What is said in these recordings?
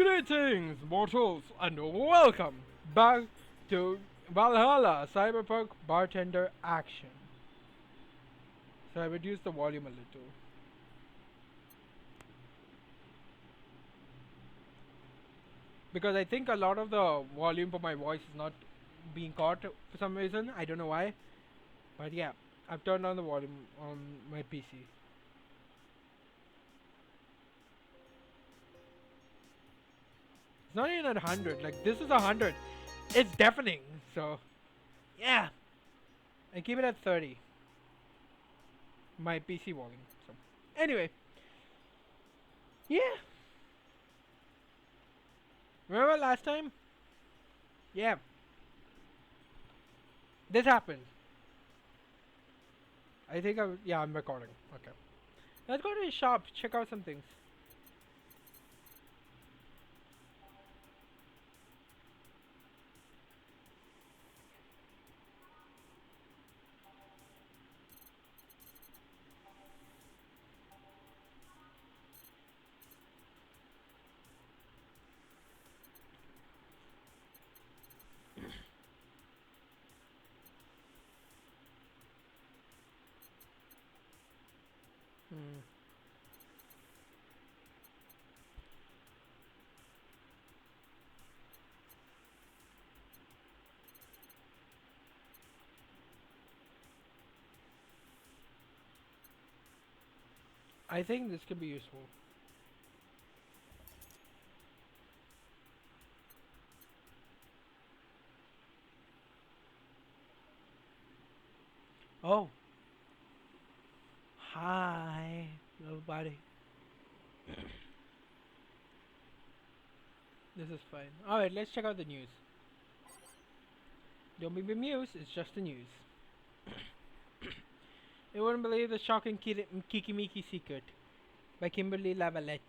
Greetings, mortals, and welcome back to Valhalla Cyberpunk Bartender Action. So I reduced the volume a little. Because I think a lot of the volume for my voice is not being caught for some reason. I don't know why. But yeah, I've turned down the volume on my PC. It's not even at 100. Like, this is 100. It's deafening. So, yeah. I keep it at 30. My PC volume. So, anyway. Yeah. Remember last time? Yeah. This happened. I think I'm recording. Okay. Let's go to the shop, check out some things. Hmm. I think this could be useful. Oh. Hi, little buddy. This is fine. Alright, let's check out the news. Don't be bemused, it's just the news. You wouldn't believe the shocking Kikimiki secret by Kimberly Lavalette.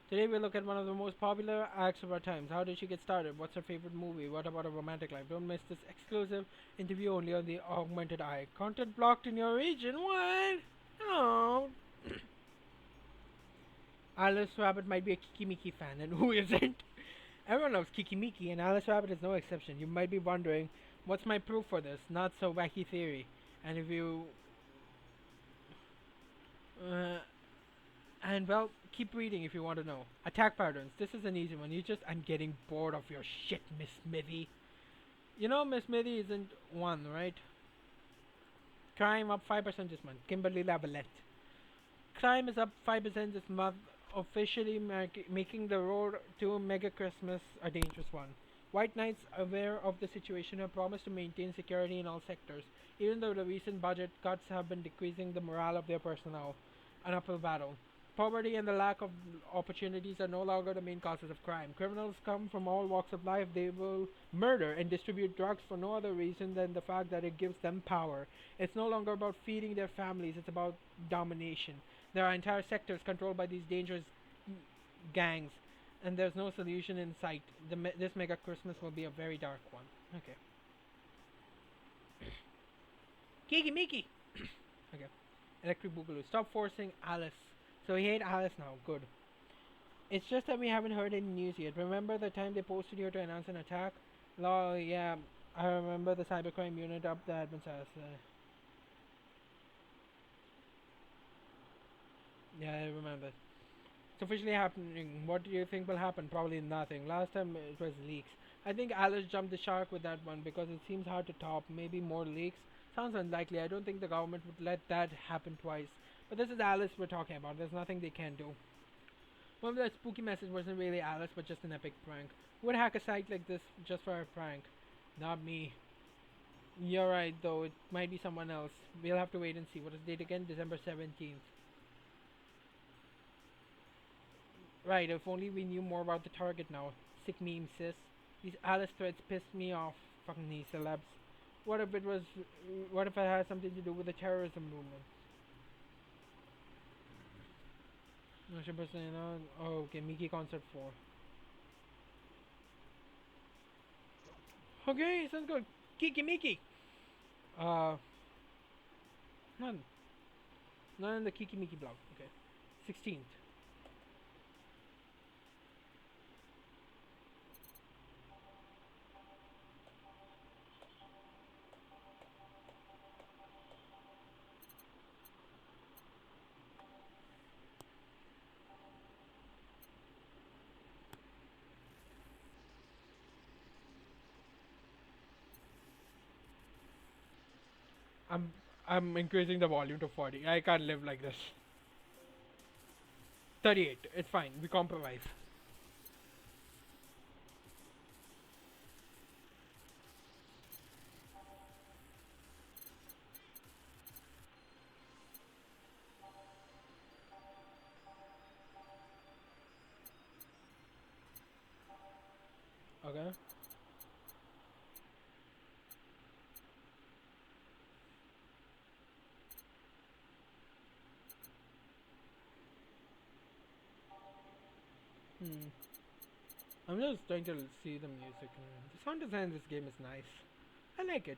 Today we look at one of the most popular acts of our times. How did she get started? What's her favorite movie? What about her romantic life? Don't miss this exclusive interview only on the Augmented Eye. Content blocked in your region? What? Oh. Alice Rabbit might be a Kikimiki fan, and who isn't? Everyone loves Kikimiki, and Alice Rabbit is no exception. You might be wondering, what's my proof for this? Not so wacky theory. And if you uh, And well, keep reading if you want to know. Attack patterns. This is an easy one. I'm getting bored of your shit, Miss Smithy. You know Miss Smithy isn't one, right? Crime up 5% this month. Kimberly Lavalette. Crime is up 5% this month, officially making the road to Mega Christmas a dangerous one. White Knights, aware of the situation, have promised to maintain security in all sectors, even though the recent budget cuts have been decreasing the morale of their personnel. An uphill battle. Poverty and the lack of opportunities are no longer the main causes of crime. Criminals come from all walks of life. They will murder and distribute drugs for no other reason than the fact that it gives them power. It's no longer about feeding their families, it's about domination. There are entire sectors controlled by these dangerous gangs, and there's no solution in sight. This mega Christmas will be a very dark one. Okay. Kiki Miki! Okay. Electric Boogaloo. Stop forcing Alice. So he hate Alice now. Good. It's just that we haven't heard any news yet. Remember the time they posted here to announce an attack? Lol, yeah. I remember the cybercrime unit up the admin says. Yeah, I remember. It's officially happening. What do you think will happen? Probably nothing. Last time it was leaks. I think Alice jumped the shark with that one because it seems hard to top. Maybe more leaks. Sounds unlikely. I don't think the government would let that happen twice. But this is Alice we're talking about. There's nothing they can do. Remember that spooky message wasn't really Alice, but just an epic prank. Who would hack a site like this just for a prank? Not me. You're right, though. It might be someone else. We'll have to wait and see. What is the date again? December 17th. Right, if only we knew more about the target now. Sick meme, sis. These Alice threads pissed me off. Fucking these celebs. What if it was... What if it has something to do with the terrorism movement? No, she was saying, oh, okay, Mickey Concert 4. Okay, sounds good. Kiki Miki! Uh... None. None in the Kiki Miki blog. Okay. 16th. I'm I'm increasing the volume to 40. I can't live like this. 38. It's fine. We compromise. Okay. Hmm. I'm just trying to see the music. And the sound design in this game is nice. I like it.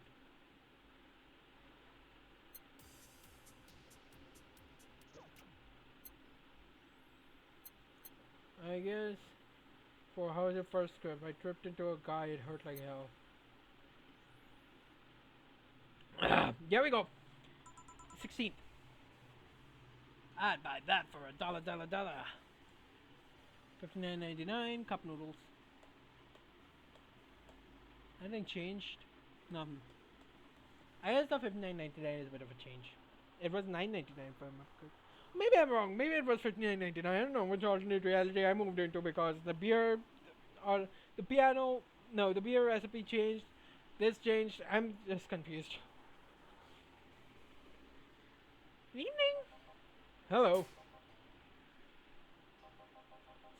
I guess for how was your first trip? I tripped into a guy. It hurt like hell. Here we go. 16th. I'd buy that for $1. 59.99. Cup noodles. Anything changed? Nothing. I guess the 59.99 is a bit of a change. It was 9.99 for my good. Maybe I'm wrong. Maybe it was 59.99. I don't know which alternate reality I moved into because the beer or the piano. No, the beer recipe changed. This changed. I'm just confused. Good evening. Hello.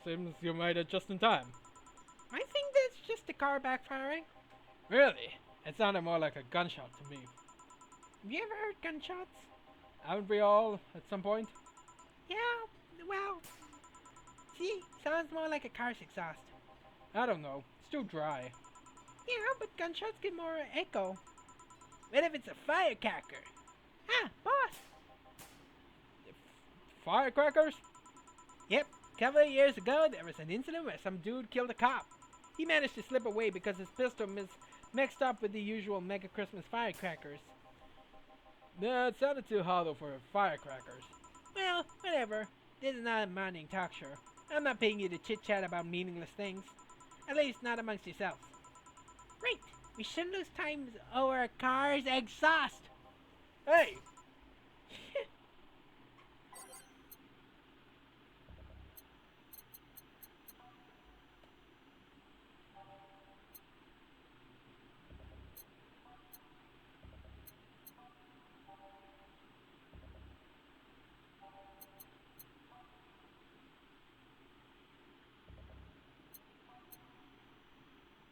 Seems you made it just in time. I think that's just the car backfiring. Really? It sounded more like a gunshot to me. Have you ever heard gunshots? Haven't we all at some point? Yeah, well, see, sounds more like a car's exhaust. I don't know. It's too dry. Yeah, but gunshots get more echo. What if it's a firecracker? Ah, boss! Firecrackers? Yep. A couple of years ago, there was an incident where some dude killed a cop. He managed to slip away because his pistol mixed up with the usual mega Christmas firecrackers. Yeah, it sounded too hollow for firecrackers. Well, whatever. This is not a morning talk show. I'm not paying you to chit-chat about meaningless things. At least not amongst yourselves. Right. We shouldn't lose time over a car's exhaust. Hey!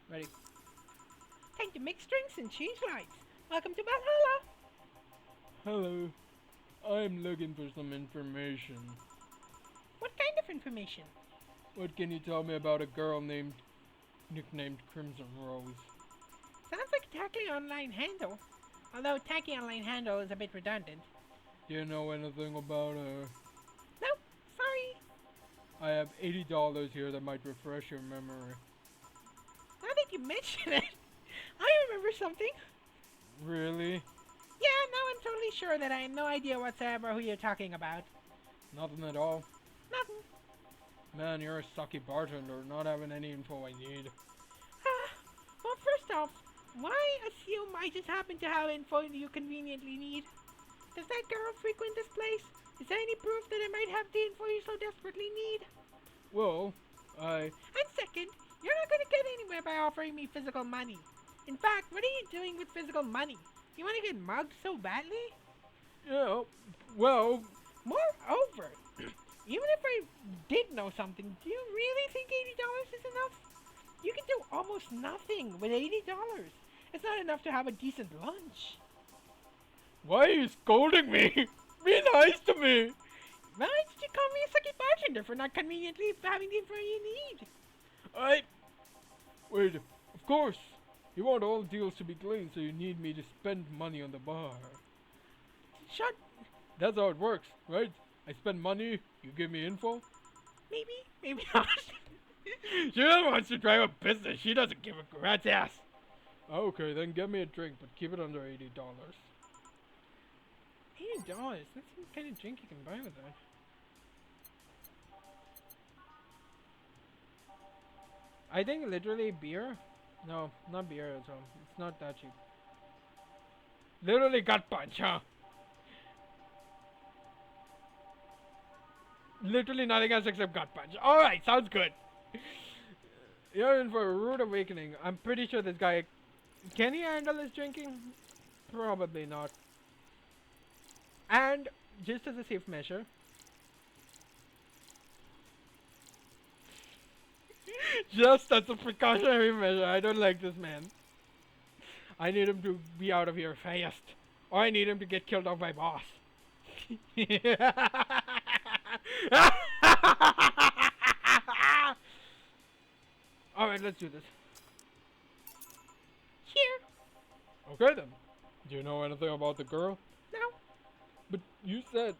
Ready. Time to mix drinks and change lights. Welcome to Valhalla. Hello. I'm looking for some information. What kind of information? What can you tell me about a girl nicknamed Crimson Rose? Sounds like a tacky online handle. Although tacky online handle is a bit redundant. Do you know anything about her? No, sorry. I have $80 here that might refresh your memory. Now that you mention it, I remember something. Really? Yeah, now I'm totally sure that I have no idea whatsoever who you're talking about. Nothing at all? Nothing. Man, you're a sucky bartender, not having any info I need. Well, first off, why assume I just happen to have info you conveniently need? Does that girl frequent this place? Is there any proof that I might have the info you so desperately need? Well, And second, you're not gonna get anywhere by offering me physical money. In fact, what are you doing with physical money? You wanna get mugged so badly? Yeah, well... Moreover, even if I did know something, do you really think $80 is enough? You can do almost nothing with $80. It's not enough to have a decent lunch. Why are you scolding me? Be nice to me! Why did you call me a sucky bartender for not conveniently having the info you need? Wait, of course. You want all deals to be clean, so you need me to spend money on the bar. Shut. That's how it works, right? I spend money, you give me info? Maybe not. She just wants to drive a business. She doesn't give a rat's ass. Okay, then get me a drink, but keep it under $80. $80? That's the kind of drink you can buy with that. I think literally beer. No, not beer at all. It's not that cheap. Literally gut punch, huh? Literally nothing else except gut punch. Alright, sounds good. You're in for a rude awakening. I'm pretty sure this guy... Can he handle his drinking? Probably not. And, just as a safe measure... just as a precautionary measure, I don't like this man. I need him to be out of here fast. Or I need him to get killed off by boss. Alright, let's do this. Here. Okay then. Do you know anything about the girl? No. But you said...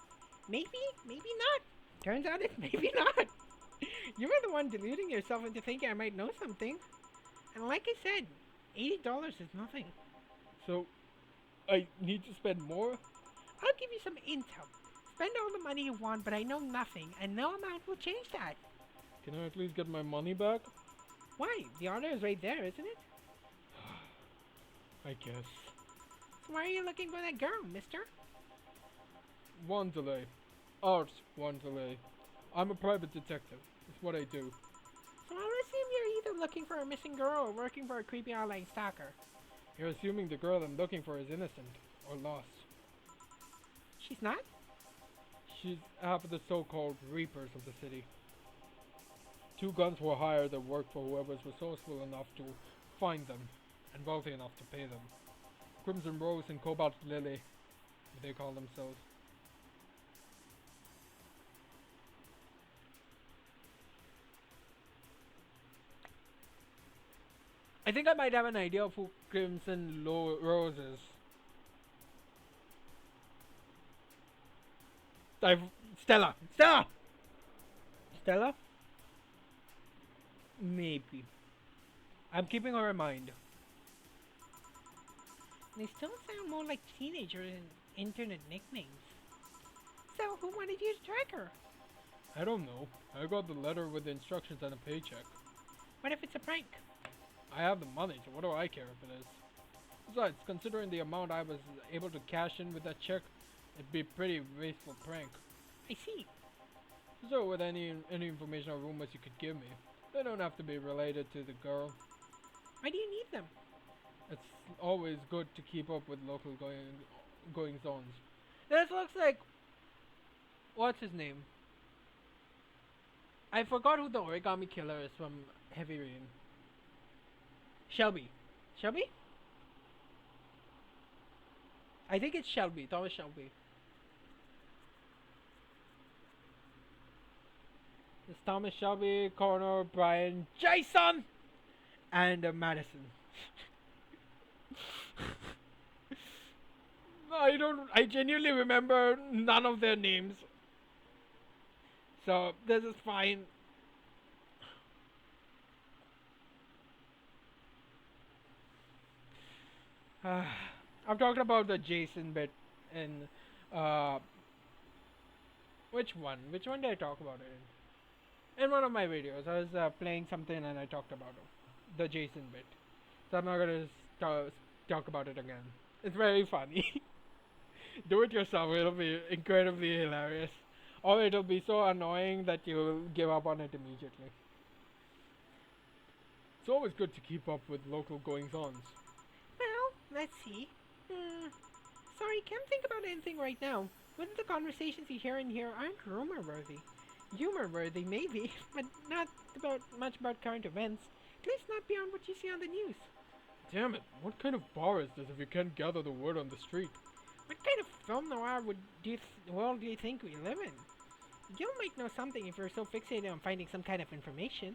Maybe, maybe not. Turns out it's maybe not. You were the one deluding yourself into thinking I might know something. And like I said, $80 is nothing. So, I need to spend more? I'll give you some intel. Spend all the money you want, but I know nothing, and no amount will change that. Can I at least get my money back? Why? The order is right there, isn't it? I guess. So why are you looking for that girl, mister? One delay. Arts, one delay. I'm a private detective. It's what I do. So I'll assume you're either looking for a missing girl or working for a creepy online stalker. You're assuming the girl I'm looking for is innocent or lost. She's not? She's half of the so-called Reapers of the city. 2 guns were hired that worked for whoever's resourceful enough to find them, and wealthy enough to pay them. Crimson Rose and Cobalt Lily, they call themselves. I think I might have an idea of who Crimson Rose is. Stella! Stella! Stella? Maybe. I'm keeping her in mind. They still sound more like teenagers in internet nicknames. So, who wanted you to track her? I don't know. I got the letter with the instructions and a paycheck. What if it's a prank? I have the money, so what do I care if it is? Besides, considering the amount I was able to cash in with that check, it'd be a pretty wasteful prank. I see. So, with any information or rumors you could give me, they don't have to be related to the girl. Why do you need them? It's always good to keep up with local goings-ons. This looks like... What's his name? I forgot who the origami killer is from Heavy Rain. Shelby. Shelby? I think it's Shelby. Thomas Shelby. It's Thomas Shelby, Connor, Brian, Jason, and Madison. I genuinely remember none of their names. So, this is fine. I'm talking about the Jason bit in, which one? Which one did I talk about it in? In one of my videos, I was playing something and I talked about it. The Jason bit. So I'm not gonna talk about it again. It's very funny. Do it yourself, it'll be incredibly hilarious. Or it'll be so annoying that you'll give up on it immediately. It's always good to keep up with local goings-ons. Well, let's see. Sorry, can't think about anything right now. Most of the conversations you hear in here aren't rumor-worthy. Humor-worthy, maybe, but not much about current events. At least not beyond what you see on the news. Damn it, what kind of bar is this if you can't gather the word on the street? What kind of film noir world do you think we live in? You might know something if you're so fixated on finding some kind of information.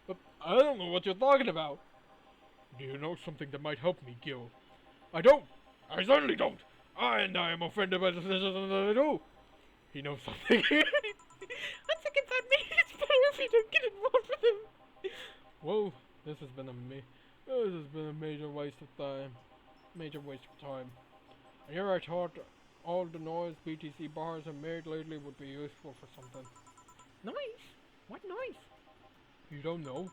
But I don't know what you're talking about. Do you know something that might help me, Gil? I don't! I certainly don't! I am offended by the decisions that I do! He knows something. On second thought, maybe it's better if you don't get involved with him. Well, this has been a major waste of time. And here I thought all the noise BTC bars have made lately would be useful for something. Noise? What noise? You don't know?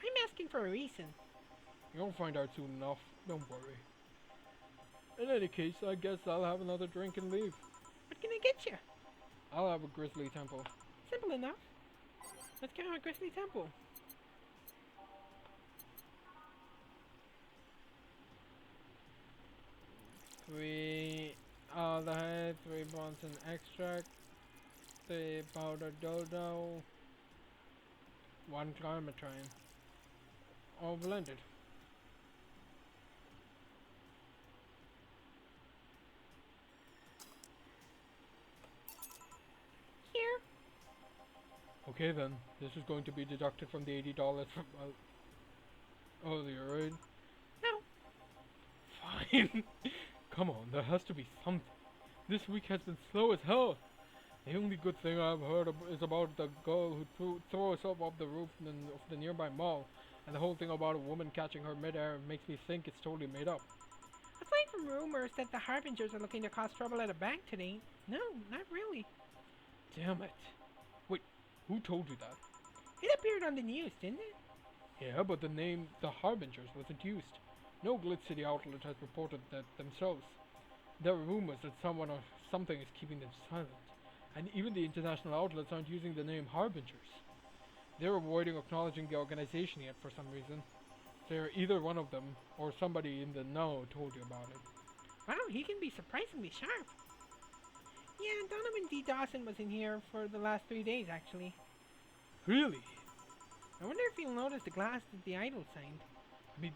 I'm asking for a reason. You'll find out soon enough. Don't worry. In any case, I guess I'll have another drink and leave. What can I get you? I'll have a grizzly temple. Simple enough. Let's go to a Grizzly Temple. Three aldehyde, 3 Bronson extract, 3 powdered dodo, 1 climatrine. All blended. Here. Okay then, this is going to be deducted from the $80 from earlier, right? No. Fine. Come on, there has to be something. This week has been slow as hell. The only good thing I've heard is about the girl who threw herself off the roof of the nearby mall. And the whole thing about a woman catching her midair makes me think it's totally made up. Aside from rumors that the Harbingers are looking to cause trouble at a bank today, no, not really. Damn it. Wait, who told you that? It appeared on the news, didn't it? Yeah, but the name The Harbingers wasn't used. No Glitch City outlet has reported that themselves. There are rumors that someone or something is keeping them silent. And even the international outlets aren't using the name Harbingers. They're avoiding acknowledging the organization yet for some reason. They're either one of them, or somebody in the know told you about it. Wow, he can be surprisingly sharp. Yeah, Donovan D. Dawson was in here for the last 3 days, actually. Really? I wonder if you'll notice the glass that the idol signed. I mean,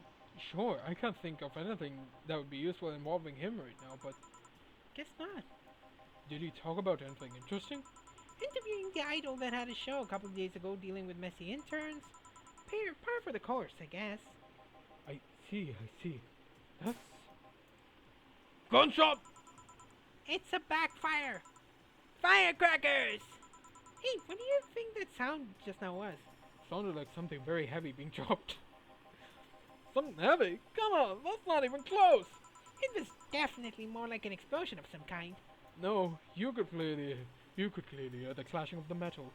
sure, I can't think of anything that would be useful involving him right now, but Guess not. did he talk about anything interesting? Interviewing the idol that had a show a couple of days ago dealing with messy interns. Par for the course, I guess. I see. That's... Gunshot! It's a backfire! Firecrackers! Hey, what do you think that sound just now was? Sounded like something very heavy being dropped. Something heavy? Come on, that's not even close! It was definitely more like an explosion of some kind. No, you could clearly hear the clashing of the metal.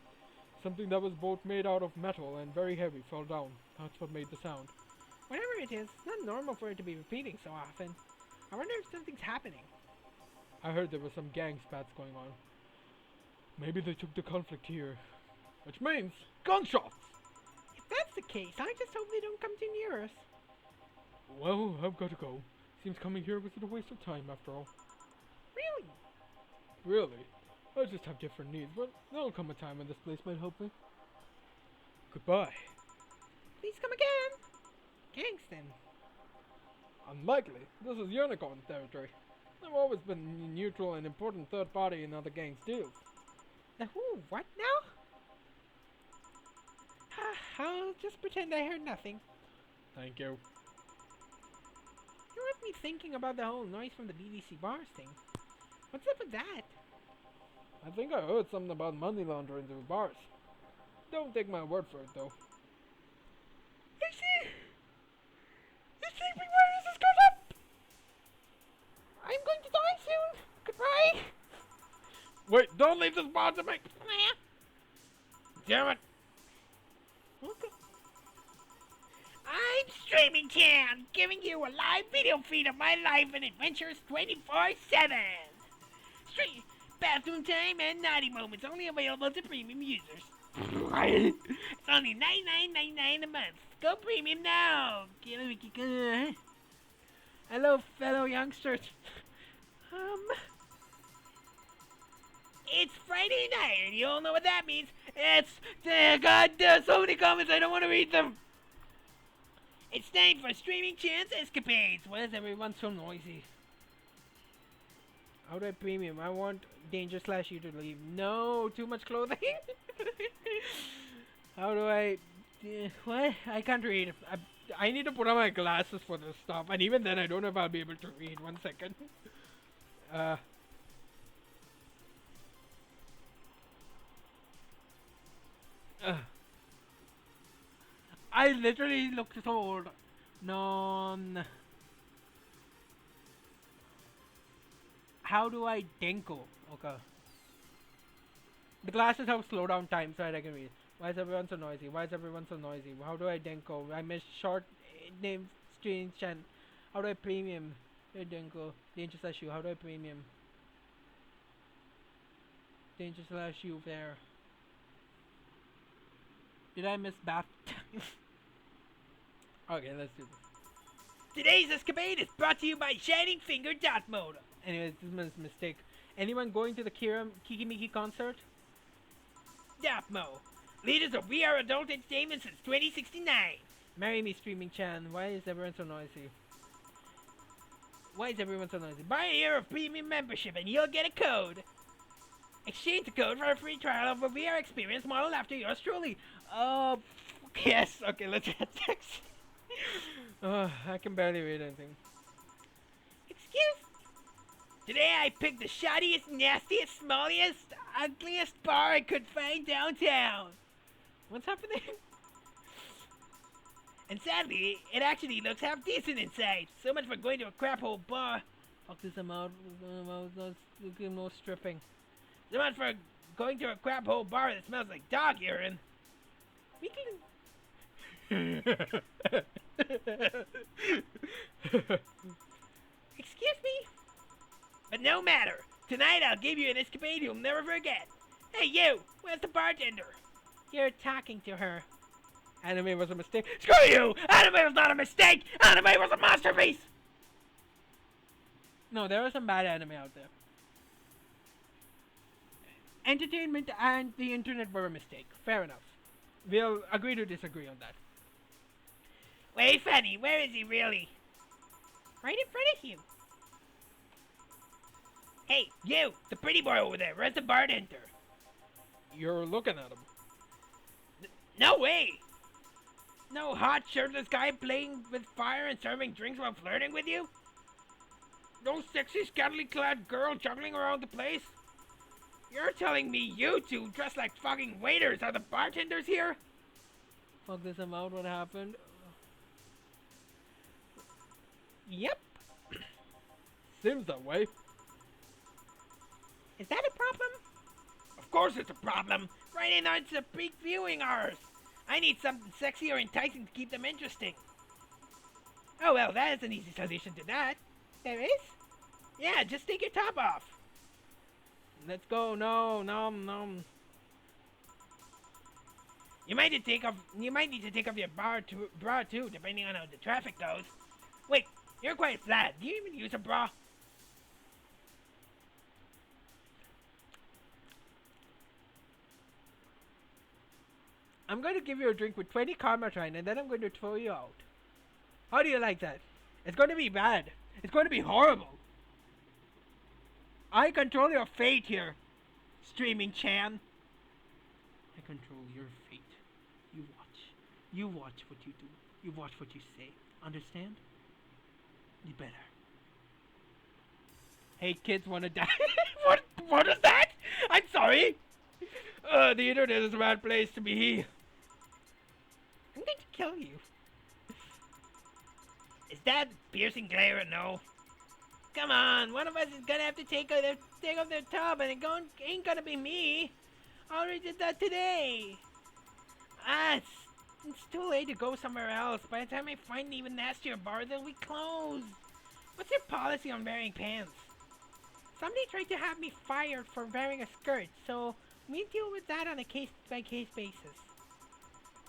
Something that was both made out of metal and very heavy fell down. That's what made the sound. Whatever it is, it's not normal for it to be repeating so often. I wonder if something's happening. I heard there was some gang spats going on. Maybe they took the conflict here. Which means gunshots! If that's the case, I just hope they don't come too near us. Well, I've got to go. Seems coming here was a waste of time after all. Really? Really? I just have different needs, but there'll come a time when this place might help me. Goodbye. Please come again. Gangston. Unlikely. This is unicorn territory. I've always been a neutral and important third party in other gangs' deals. The who? What now? I'll just pretend I heard nothing. Thank you. You left me thinking about the whole noise from the BBC bars thing. What's up with that? I think I heard something about money laundering through bars. Don't take my word for it, though. I see! The sleeping virus has got up! I'm going to die soon! Goodbye! Wait, don't leave this bar to me! Damn it! Okay. I'm Streaming Town, giving you a live video feed of my life and adventures 24/7. Stream, bathroom time and naughty moments only available to premium users. It's only $9.99 a month. Go premium now. Hello, fellow youngsters. It's Friday night, and you all know what that means. It's God. There's so many comments. I don't want to read them. It's time for Streaming Chance Escapades. Why is everyone so noisy? How do I premium? I want Danger / you to leave. No, too much clothing. How do I... what? I can't read. I need to put on my glasses for this stuff. And even then, I don't know if I'll be able to read. 1 second. I literally look so old. Non. How do I Denko? Okay. The glasses have slow down time so that I can read. Why is everyone so noisy? Why is everyone so noisy? How do I Denko? I missed short name strange and how do I premium? Here, Dinko. Danger slash you. How do I premium? Danger slash you there. Did I miss bath time? Okay, let's do this. Today's escapade is brought to you by Shining Finger Dot Mode. Anyways, this is a mistake. Anyone going to the Kikimiki concert? Dapmo, leaders of We Are Adult Entertainment since 2069. Marry me, streaming Chan. Why is everyone so noisy? Why is everyone so noisy? Buy a year of premium membership and you'll get a code. Exchange the code for a free trial of a VR experience modeled after yours truly. Oh, yes. Okay, let's get text. I can barely read anything. Excuse? Today I picked the shoddiest, nastiest, smalliest, ugliest bar I could find downtown. What's happening? And sadly, it actually looks half decent inside. So much for going to a crap hole bar. Fuck this amount. No stripping. So much for going to a crap hole bar that smells like dog urine. We can... Excuse me? But no matter. Tonight I'll give you an escapade you'll never forget. Hey you, where's the bartender? You're talking to her. Anime was a mistake. Screw you! Anime was not a mistake! Anime was a masterpiece! No, there are some bad anime out there. Entertainment and the internet were a mistake. Fair enough. We'll agree to disagree on that. Wait, Fanny, where is he really? Right in front of you. Hey, you, the pretty boy over there, where's the bartender? You're looking at him. No way! No hot, shirtless guy playing with fire and serving drinks while flirting with you? No sexy, scantily clad girl juggling around the place? You're telling me you two, dressed like fucking waiters, are the bartenders here? Fuck this amount, what happened? Yep. Seems that way. Is that a problem? Of course it's a problem. Friday nights are peak viewing hours. I need something sexy or enticing to keep them interesting. Oh well, that is an easy solution to that. There is? Yeah, just take your top off. Let's go. No. You might need to take off your bra too, depending on how the traffic goes. Wait, you're quite flat. Do you even use a bra? I'm going to give you a drink with 20 karma trine and then I'm going to throw you out. How do you like that? It's going to be bad. It's going to be horrible. I control your fate here, streaming Chan. I control your fate. You watch. You watch what you do. You watch what you say. Understand? You better. Hey, kids want to die. What is that? I'm sorry. The internet is a bad place to be. I'm going to kill you. Is that piercing glare or no? Come on, one of us is gonna have to take off their top, and it ain't gonna be me. I already did that today. It's too late to go somewhere else. By the time I find an even nastier bar, they'll be closed. What's your policy on wearing pants? Somebody tried to have me fired for wearing a skirt, so we deal with that on a case-by-case basis.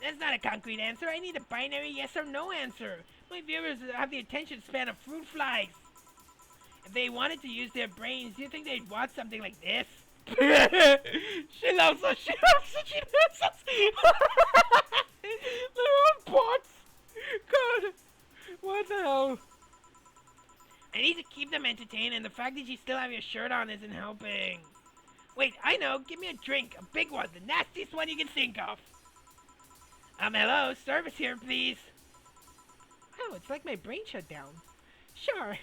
That's not a concrete answer. I need a binary yes or no answer. My viewers have the attention span of fruit flies. If they wanted to use their brains, do you think they'd watch something like this? She loves us. They're all bots. God, what the hell? I need to keep them entertained, and the fact that you still have your shirt on isn't helping. Wait, I know. Give me a drink. A big one. The nastiest one you can think of. Hello. Service here, please. Oh, it's like my brain shut down. Sure.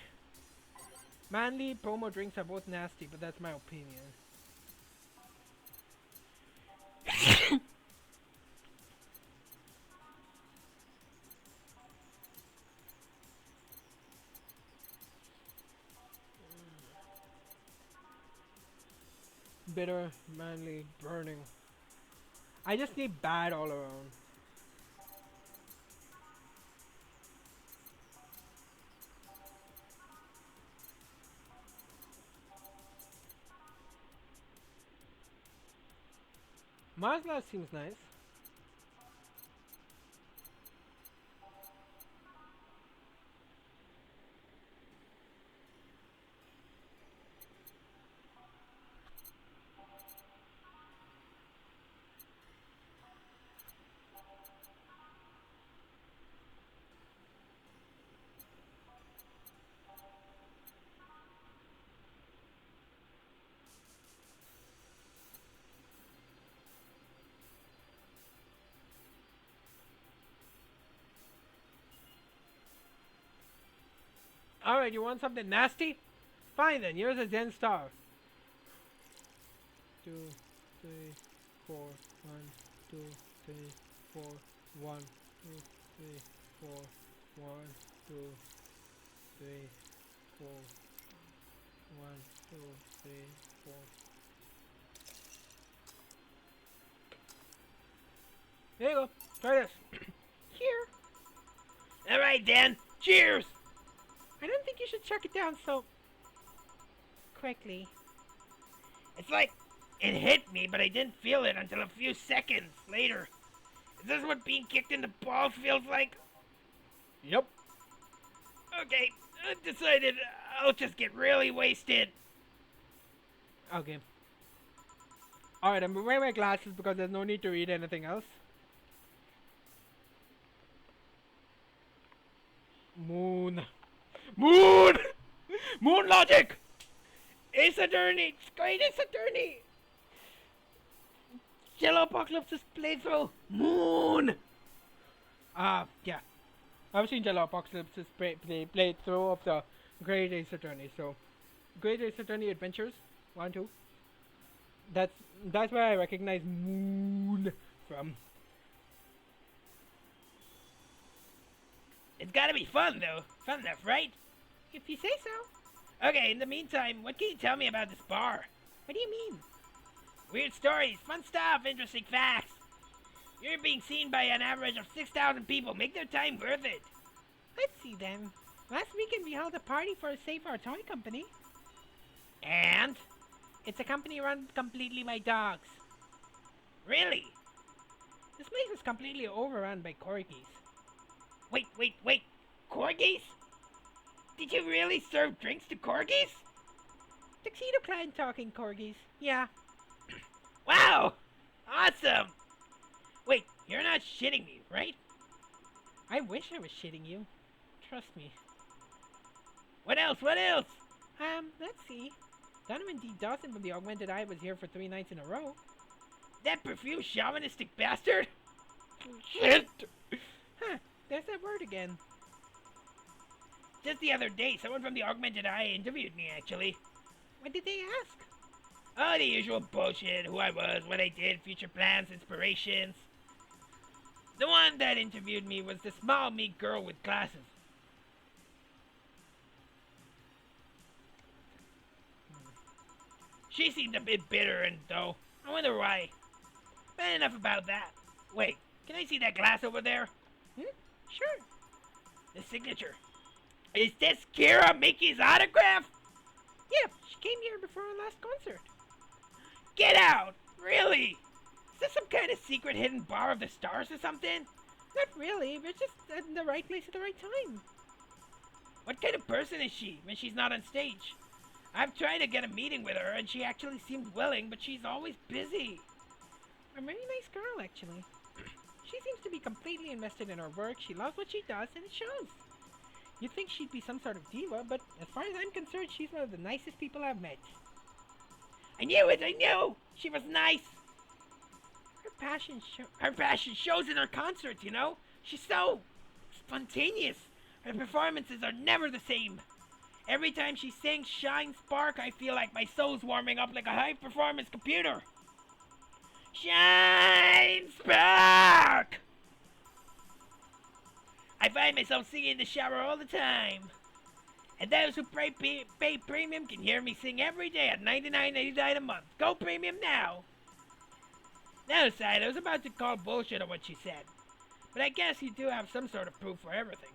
Manly promo drinks are both nasty, but that's my opinion. Bitter, manly, burning. I just need bad all around. Mazda seems nice. Alright, you want something nasty? Fine then, here's a Zen Star. 2, 3, 4, 1, 2, 3, 4, 1, 2, 3, 4, 1, 2, 3, 4, 1, 2, 3, 4. There you go. Try this. Here. Alright then. Cheers! I don't think you should chuck it down so quickly. It's like it hit me, but I didn't feel it until a few seconds later. Is this what being kicked in the balls feels like? Yep. Okay, I've decided I'll just get really wasted. Okay. Alright, I'm wearing my glasses because there's no need to read anything else. Moon. Moon! Moon logic! Ace Attorney! Great Ace Attorney! Jello Apocalypse's playthrough! Moon! Yeah. I've seen Jello Apocalypse's playthrough of the Great Ace Attorney, so Great Ace Attorney Adventures 1, 2. That's where I recognize Moon from. It's gotta be fun, though. Fun enough, right? If you say so. Okay, in the meantime, what can you tell me about this bar? What do you mean? Weird stories, fun stuff, interesting facts. You're being seen by an average of 6,000 people. Make their time worth it. Let's see then. Last weekend we held a party for a Save Our Toy company. And? It's a company run completely by dogs. Really? This place was completely overrun by corgis. Wait. Corgis? Did you really serve drinks to corgis? Tuxedo-clad talking corgis. Yeah. Wow! Awesome! Wait, you're not shitting me, right? I wish I was shitting you. Trust me. What else? Let's see. Donovan D. Dawson from the Augmented Eye was here for 3 nights in a row. That perfume chauvinistic bastard? Shit! Huh, there's that word again. Just the other day, someone from the Augmented Eye interviewed me, actually. What did they ask? Oh, the usual bullshit. Who I was, what I did, future plans, inspirations. The one that interviewed me was the small, meek girl with glasses. She seemed a bit bitter, though. I wonder why. But enough about that. Wait, can I see that glass over there? Sure. The signature. Is this Kira Mickey's autograph? Yeah, she came here before our last concert. Get out! Really? Is this some kind of secret hidden bar of the stars or something? Not really, we're just in the right place at the right time. What kind of person is she when she's not on stage? I've tried to get a meeting with her and she actually seems willing, but she's always busy. A very nice girl, actually. She seems to be completely invested in her work, she loves what she does, and it shows. You'd think she'd be some sort of diva, but as far as I'm concerned, she's one of the nicest people I've met. I knew it, I knew! She was nice! Her passion shows in her concerts, you know? She's so spontaneous. Her performances are never the same. Every time she sings Shine Spark, I feel like my soul's warming up like a high-performance computer. Shine Spark! I find myself singing in the shower all the time. And those who pay premium can hear me sing every day at $99.99 a month. Go premium now! No, Side, I was about to call bullshit on what she said. But I guess you do have some sort of proof for everything.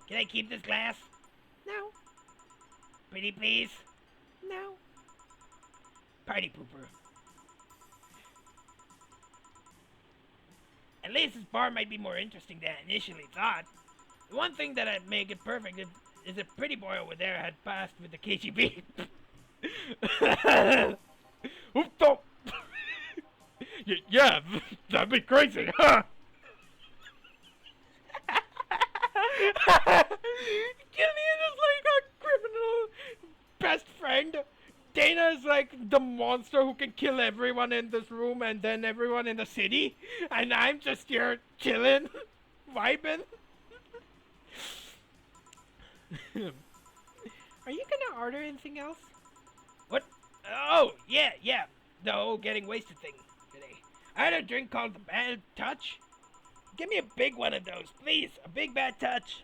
Can I keep this glass? No. Pretty please? No. Party pooper. At least this bar might be more interesting than I initially thought. The one thing that'd make it perfect is a pretty boy over there had passed with the KGB. Oops, oh. Yeah, that'd be crazy, huh? Gillian is like a criminal best friend. Dana is like the monster who can kill everyone in this room and then everyone in the city. And I'm just here chilling, vibing. Are you gonna order anything else? What? Oh, yeah. The whole getting wasted thing today. I had a drink called the Bad Touch. Give me a big one of those, please. A big bad touch.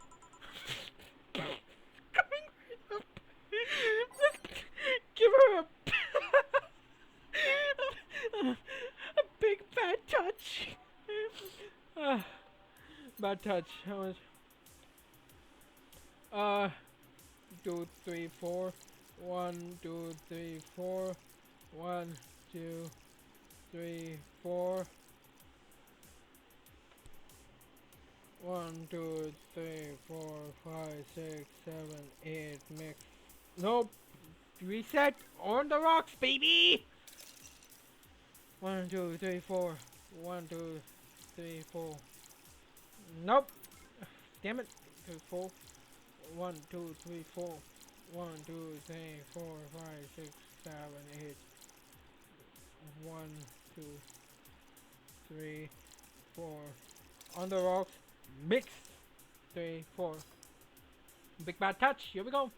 Give her a big bad touch. Bad touch. How much? 2, 3, 4. 1, 2, 3, 4. 1, 2, 3, 4. 1, 2, 3, 4, 5, 6, 7, 8. Mix. Nope. Reset on the rocks, baby. 1, 2, 3, 4. 1, 2, 3, 4. Nope. Damn it. 2, 4. 1, 2, 3, 4. 1, 2, 3, 4, 5, 6, 7, 8. 1, 2, 3, 4. On the rocks. Mix. 3, 4. Big bad touch. Here we go.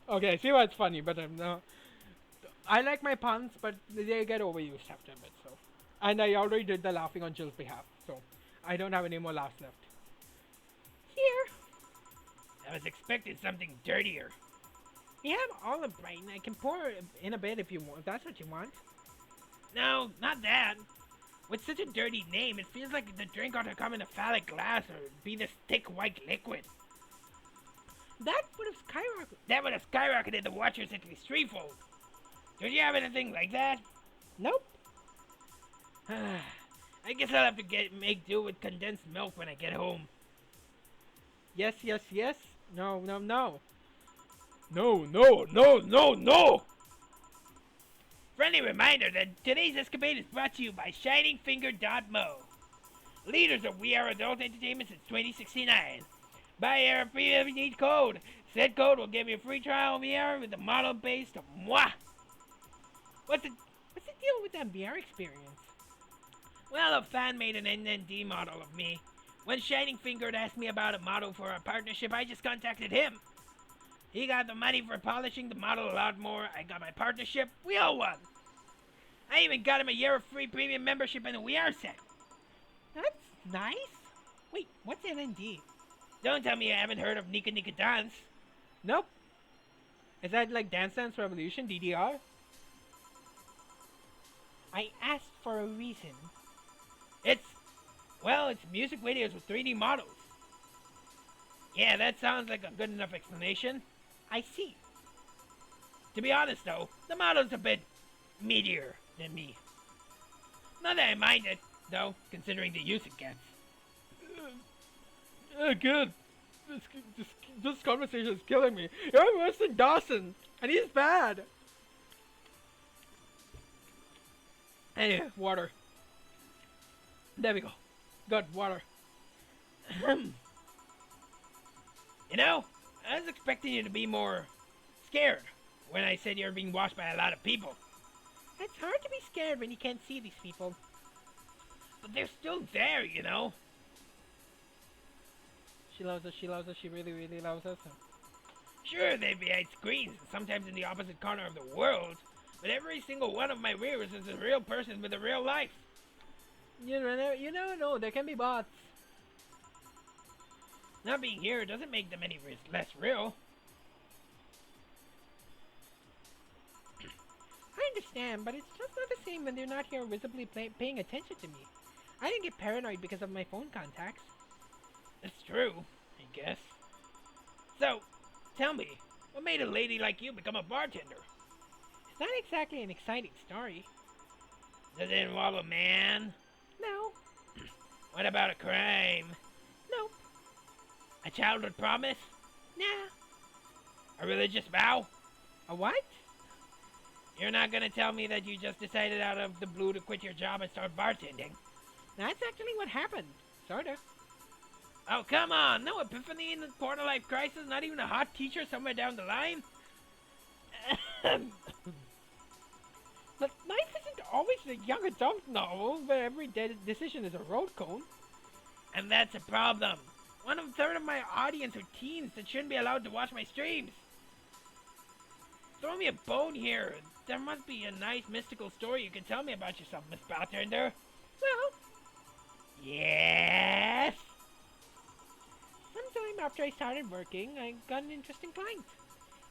Okay, see what's funny, but no. I like my puns, but they get overused after a bit, so. And I already did the laughing on Jill's behalf, so I don't have any more laughs left. Here. I was expecting something dirtier. We have olive brain. I can pour in a bit if you want. If that's what you want. No, not that. With such a dirty name, it feels like the drink ought to come in a phallic glass or be this thick white liquid. That would have skyrocketed. That would have skyrocketed the Watchers at least threefold. Don't you have anything like that? Nope. I guess I'll have to make do with condensed milk when I get home. Yes, yes, yes. No, no, no. No! Friendly reminder that today's escapade is brought to you by ShiningFinger.mo. Leaders of We Are Adult Entertainment since 2069. Buy our free need code. Said code will give you a free trial of VR with the model based on moi. What's the deal with that VR experience? Well, a fan made an NND model of me. When Shining Finger asked me about a model for a partnership, I just contacted him. He got the money for polishing the model a lot more. I got my partnership. We all won. I even got him a year of free premium membership in the VR set. That's nice. Wait, what's NND? Don't tell me you haven't heard of Nika Nika Dance. Nope. Is that like Dance Dance Revolution, DDR? I asked for a reason. It's music videos with 3D models. Yeah, that sounds like a good enough explanation. I see. To be honest though, the model's a bit meatier than me. Not that I mind it, though, considering the use it gets. Good. This conversation is killing me. You're worse than Dawson, and he's bad. Anyway, water. There we go. Good, water. You know, I was expecting you to be more scared when I said you're being watched by a lot of people. It's hard to be scared when you can't see these people. But they're still there, you know. She loves us, she really, really loves us. Sure, they're behind screens, sometimes in the opposite corner of the world, but every single one of my viewers is a real person with a real life. You never know, there can be bots. Not being here doesn't make them any less real. I understand, but it's just not the same when they're not here visibly paying attention to me. I didn't get paranoid because of my phone contacts. It's true, I guess. So, tell me, what made a lady like you become a bartender? It's not exactly an exciting story. Does it involve a man? No. What about a crime? Nope. A childhood promise? Nah. A religious vow? A what? You're not gonna tell me that you just decided out of the blue to quit your job and start bartending? That's actually what happened. Sorta. Oh, come on! No epiphany in the quarter-life crisis? Not even a hot teacher somewhere down the line? But life isn't always a young adult novel where every decision is a road cone. And that's a problem. 1/3 of my audience are teens that shouldn't be allowed to watch my streams. Throw me a bone here. There must be a nice mystical story you can tell me about yourself, Miss Bartender. Well, Yes? sometime after I started working, I got an interesting client.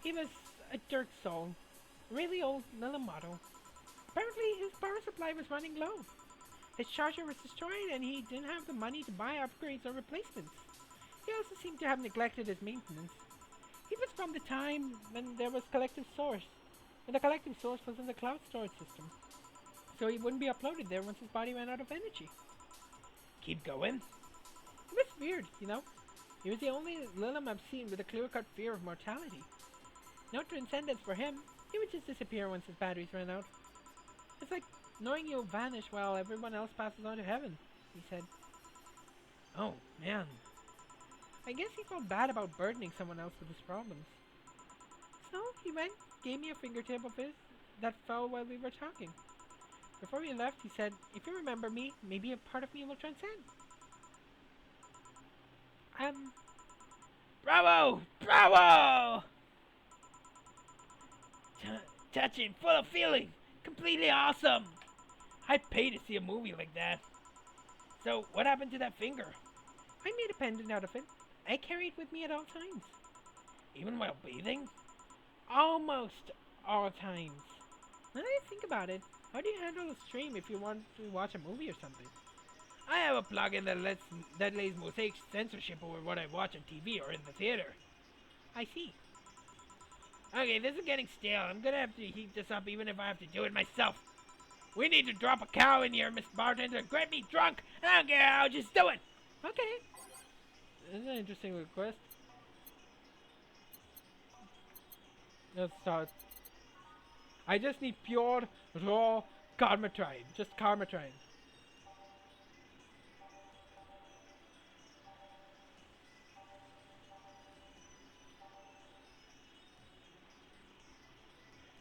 He was a dirt soul. Really old little model. Apparently his power supply was running low. His charger was destroyed and he didn't have the money to buy upgrades or replacements. He also seemed to have neglected his maintenance. He was from the time when there was collective source. When the collective source was in the cloud storage system. So he wouldn't be uploaded there once his body ran out of energy. Keep going. It was weird, you know? He was the only Lilim I've seen with a clear-cut fear of mortality. No transcendence for him. He would just disappear once his batteries ran out. It's like knowing you'll vanish while everyone else passes on to heaven, he said. Oh, man. I guess he felt bad about burdening someone else with his problems. So he went, gave me a fingertip of his that fell while we were talking. Before we left, he said, if you remember me, maybe a part of me will transcend. Bravo! Bravo! Touching, full of feeling, completely awesome. I'd pay to see a movie like that. So, what happened to that finger? I made a pendant out of it. I carry it with me at all times. Even while bathing? Almost all times. Now that I think about it, how do you handle a stream if you want to watch a movie or something? I have a plugin that lays mosaic censorship over what I watch on TV or in the theater. I see. Okay, this is getting stale. I'm gonna have to heat this up even if I have to do it myself. We need to drop a cow in here, Miss Bartender. Get me drunk. I don't care. I'll just do it. Okay. This is an interesting request. Let's start. I just need pure, raw Karmatrine. Just Karmatrine.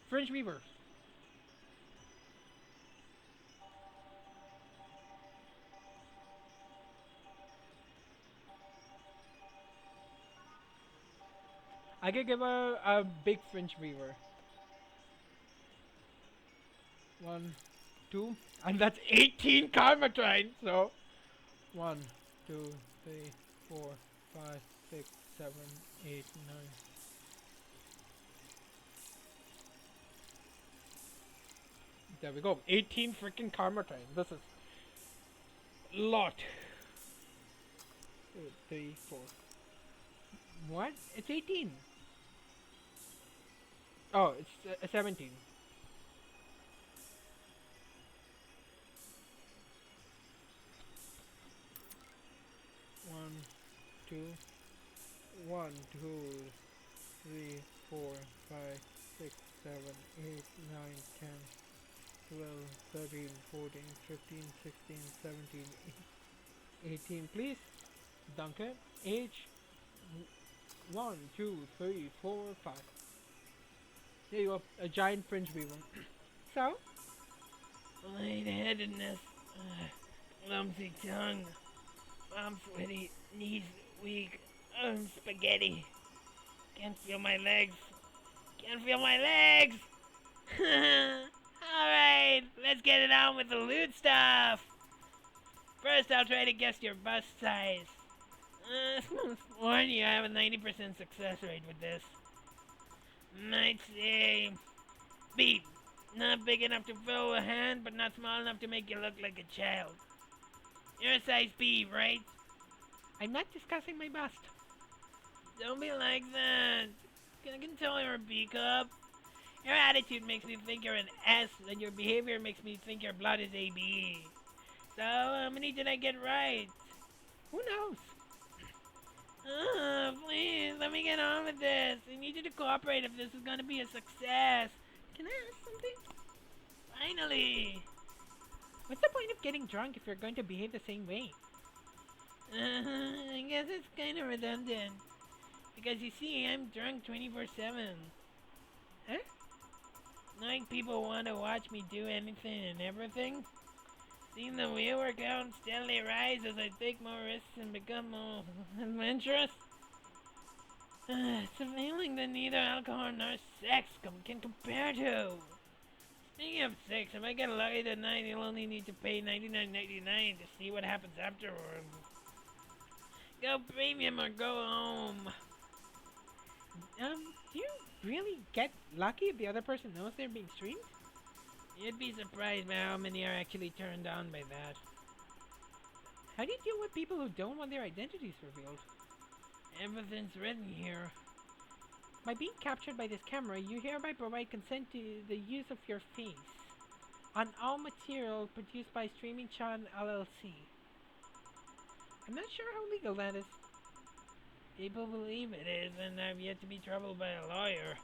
Fringe Weaver. I could give her a big Fringe Weaver. 1, 2, and that's 18 Karmatrine. So 1, 2, 3, 4, 5, 6, 7, 8, 9. There we go. 18 freaking Karmatrine. This is lot. 2, 3, 4. What? It's 18. Oh, it's 17. One, two, 1, 2, 3, 4, 5, 6, 7, 8, 9, 10, 12, 13, 14, 15, 16, 17, 18, please. Dunker. Age 1, 2, 3, 4, 5. There you go, a giant Fringe Weaver. So? Lightheadedness, clumsy tongue, arms sweaty, knees weak, spaghetti. Can't feel my legs. Can't feel my legs! Alright, let's get it on with the loot stuff. First, I'll try to guess your bust size. Warn you, I have a 90% success rate with this. Might say B. Not big enough to fill a hand, but not small enough to make you look like a child. You're a size B, right? I'm not discussing my bust. Don't be like that. I can tell you're a B cup. Your attitude makes me think you're an S, and your behavior makes me think your blood is AB. So, how many did I get right? Who knows? Please, let me get on with this. I need you to cooperate if this is gonna be a success. Can I ask something? Finally! What's the point of getting drunk if you're going to behave the same way? I guess it's kind of redundant. Because you see, I'm drunk 24/7. Huh? Knowing people want to watch me do anything and everything. Seeing the viewer count steadily rise as I take more risks and become more adventurous. It's a feeling that neither alcohol nor sex can compare to. Speaking of sex, if I get lucky tonight, you'll only need to pay $99.99 to see what happens afterward. Go premium or go home. Do you really get lucky if the other person knows they're being streamed? You'd be surprised by how many are actually turned on by that. How do you deal with people who don't want their identities revealed? Everything's written here. By being captured by this camera, you hereby provide consent to the use of your face on all material produced by Streaming Chan LLC. I'm not sure how legal that is. People believe it is, and I've yet to be troubled by a lawyer.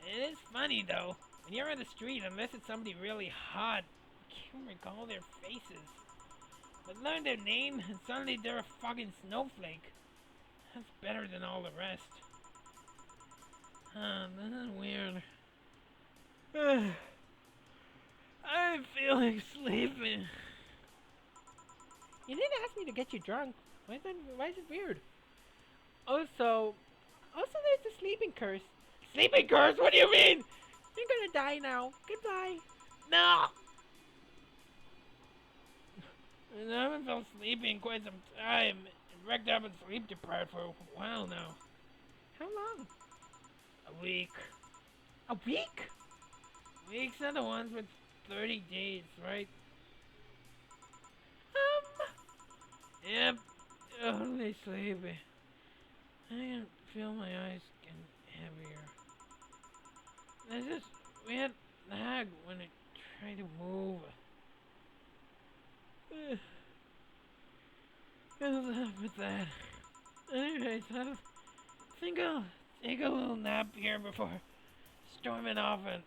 It is funny, though. When you're on the street, unless it's somebody really hot, you can't recall their faces. But learn their name, and suddenly they're a fucking snowflake. That's better than all the rest. This is weird. I'm feeling sleepy. You didn't ask me to get you drunk. Why is it weird? Also there's the sleeping curse. Sleeping curse? What do you mean? You're gonna die now. Goodbye. No! I haven't felt sleepy in quite some time. I'm wrecked up and sleep deprived for a while now. How long? A week. A week? Weeks are the ones with 30 days, right? Yep. Only sleepy. I can feel my eyes getting heavier. There's this weird lag when I try to move. What's up with that? Anyways, I think I'll take a little nap here before storming off and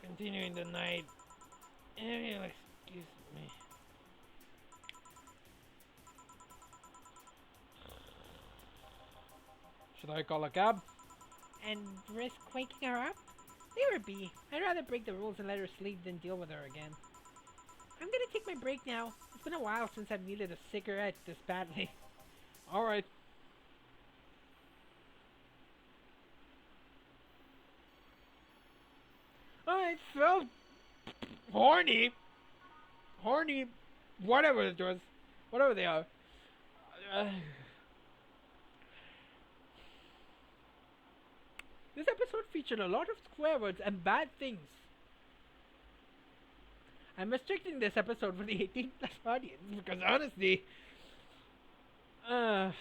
continuing the night. If you'll excuse me. Should I call a cab? And risk waking her up? Leave her be. I'd rather break the rules and let her sleep than deal with her again. I'm gonna take my break now. It's been a while since I've needed a cigarette this badly. Alright. I felt horny. Whatever it was. Whatever they are. This episode featured a lot of swear words and bad things. I'm restricting this episode for the 18 plus audience because honestly, no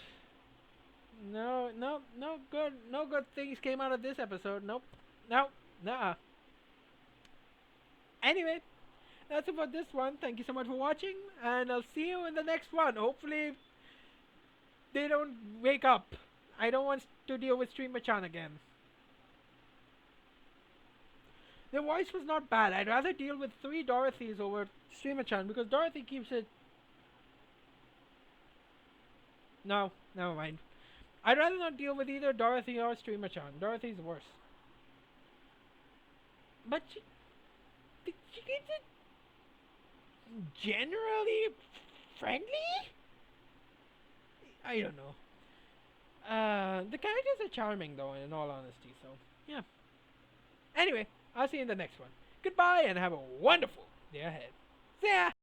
good things came out of this episode. Nope. Nah. Anyway, that's about this one. Thank you so much for watching, and I'll see you in the next one. Hopefully, they don't wake up. I don't want to deal with Streamer-chan again. The voice was not bad. I'd rather deal with 3 Dorothys over Streamer-chan because Dorothy keeps it... No, never mind. I'd rather not deal with either Dorothy or Streamer-chan. Dorothy's worse. But she keeps it generally friendly? I don't know. The characters are charming though, in all honesty, so yeah. Anyway, I'll see you in the next one. Goodbye and have a wonderful day ahead. See ya!